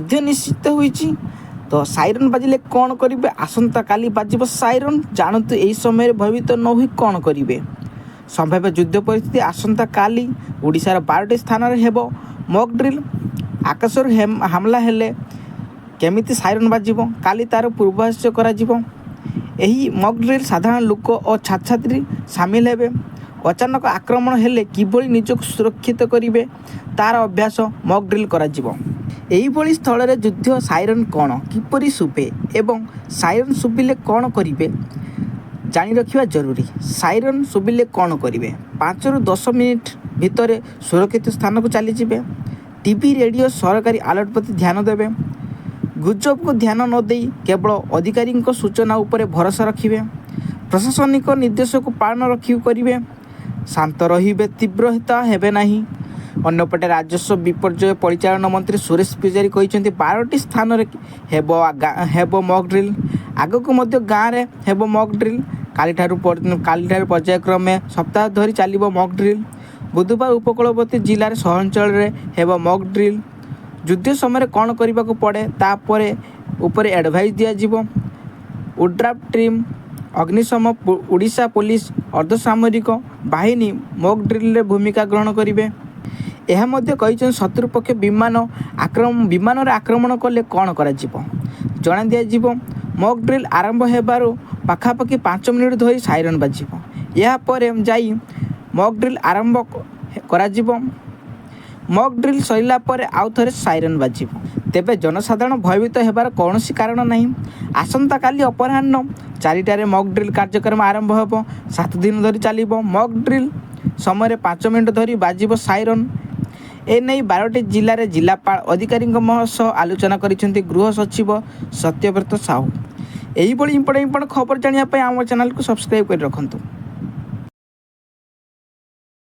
ଯୁଦ୍ଧ ନିଶ୍ଚିତ ହୋଇଛି। ତ ସାଇରନ୍ ବାଜିଲେ କ'ଣ କରିବେ? ଆସନ୍ତାକାଲି ବାଜିବ ସାଇରନ୍। ଜାଣନ୍ତୁ ଏହି ସମୟରେ ଭୟଭୀତ ନ ହୋଇ କ'ଣ କରିବେ। ସମ୍ଭାବ୍ୟ ଯୁଦ୍ଧ ପରିସ୍ଥିତି ଆସନ୍ତାକାଲି ଓଡ଼ିଶାର 12ଟି ସ୍ଥାନରେ ହେବ ମକ୍ ଡ୍ରିଲ୍। ଆକାଶରୁ ହାମଲା ହେଲେ କେମିତି ସାଇରନ୍ ବାଜିବ, କାଲି ତା'ର ପୂର୍ବାଭାସ କରାଯିବ। ଏହି ମକ୍ ଡ୍ରିଲ୍ ସାଧାରଣ ଲୋକ ଓ ଛାତ୍ରଛାତ୍ରୀ ସାମିଲ ହେବେ। ଅଚାନକ ଆକ୍ରମଣ ହେଲେ କିଭଳି ନିଜକୁ ସୁରକ୍ଷିତ କରିବେ ତା'ର ଅଭ୍ୟାସ ମକ୍ ଡ୍ରିଲ୍ କରାଯିବ। ଏହିଭଳି ସ୍ଥଳରେ ଯୁଦ୍ଧ ସାଇରନ୍ କ'ଣ, କିପରି ଶୁଭେ ଏବଂ ସାଇରନ୍ ଶୁଭିଲେ କ'ଣ କରିବେ ଜାଣି ରଖିବା ଜରୁରୀ। ସାଇରନ୍ ଶୁଭିଲେ କ'ଣ କରିବେ? 5ରୁ 10 ମିନିଟ୍ ଭିତରେ ସୁରକ୍ଷିତ ସ୍ଥାନକୁ ଚାଲିଯିବେ। ଟିଭି ରେଡ଼ିଓ ସରକାରୀ ଆଲର୍ଟ ପ୍ରତି ଧ୍ୟାନ ଦେବେ। ଗୁଜବକୁ ଧ୍ୟାନ ନ ଦେଇ କେବଳ ଅଧିକାରୀଙ୍କ ସୂଚନା ଉପରେ ଭରସା ରଖିବେ। ପ୍ରଶାସନିକ ନିର୍ଦ୍ଦେଶକୁ ପାଳନ କରିବେ। ଶାନ୍ତ ରହିବେ, ତୀବ୍ରତା ହେବେ ନାହିଁ। ଅନ୍ୟପଟେ ରାଜସ୍ୱ ବିପର୍ଯ୍ୟୟ ପରିଚାଳନା ମନ୍ତ୍ରୀ ସୁରେଶ ପୂଜାରୀ କହିଛନ୍ତି 12ଟି ସ୍ଥାନରେ ହେବ ମକ୍ ଡ୍ରିଲ୍। ଆଗକୁ ମଧ୍ୟ ଗାଁରେ ହେବ ମକ୍ ଡ୍ରିଲ୍। କାଲିଠାରୁ ପର୍ଯ୍ୟାୟକ୍ରମେ ସପ୍ତାହ ଧରି ଚାଲିବ ମକ୍ ଡ୍ରିଲ୍। ବୁଧବାର ଉପକୂଳବର୍ତ୍ତୀ ଜିଲ୍ଲାର ସହରାଞ୍ଚଳରେ ହେବ ମକ୍ ଡ୍ରିଲ୍। ଯୁଦ୍ଧ ସମୟରେ କ'ଣ କରିବାକୁ ପଡ଼େ ତାପରେ ଉପରେ ଆଡ଼ଭାଇସ୍ ଦିଆଯିବ। ଓଡ୍ରାଫ୍ ଟିମ୍, ଅଗ୍ନିଶମ, ଓଡ଼ିଶା ପୋଲିସ, ଅର୍ଦ୍ଧସାମରିକ ବାହିନୀ ମକ୍ ଡ୍ରିଲ୍ରେ ଭୂମିକା ଗ୍ରହଣ କରିବେ। ଏହା ମଧ୍ୟ କହିଛନ୍ତି ଶତ୍ରୁ ପକ୍ଷ ବିମାନରେ ଆକ୍ରମଣ କଲେ କ'ଣ କରାଯିବ ଜଣାଇ ଦିଆଯିବ। ମକ୍ ଡ୍ରିଲ୍ ଆରମ୍ଭ ହେବାରୁ ପାଖାପାଖି 5 ମିନିଟ୍ ଧରି ସାଇରନ୍ ବାଜିବ। ଏହାପରେ ଯାଇ ମକ୍ ଡ୍ରିଲ୍ ଆରମ୍ଭ କରାଯିବ। ମକ୍ ଡ୍ରିଲ୍ ସରିଲା ପରେ ଆଉ ଥରେ ସାଇରନ୍ ବାଜିବ। ତେବେ ଜନସାଧାରଣ ଭୟଭୀତ ହେବାର କୌଣସି କାରଣ ନାହିଁ। ଆସନ୍ତାକାଲି ଅପରାହ୍ନ 4ଟାରେ ମକ୍ ଡ୍ରିଲ୍ କାର୍ଯ୍ୟକ୍ରମ ଆରମ୍ଭ ହେବ। 7 ଦିନ ଧରି ଚାଲିବ। ମକ୍ ଡ୍ରିଲ୍ ସମୟରେ 5 ମିନିଟ୍ ଧରି ବାଜିବ ସାଇରନ୍। ଏନେଇ 12ଟି ଜିଲ୍ଲାରେ ଜିଲ୍ଲାପାଳ ଅଧିକାରୀଙ୍କ ସହ ଆଲୋଚନା କରିଛନ୍ତି ଗୃହ ସଚିବ ସତ୍ୟବ୍ରତ ସାହୁ। ଏହିଭଳି ଇମ୍ପୋର୍ଟାଣ୍ଟ ଖବର ଜାଣିବା ପାଇଁ ଆମ ଚ୍ୟାନେଲକୁ ସବସ୍କ୍ରାଇବ୍ କରି ରଖନ୍ତୁ।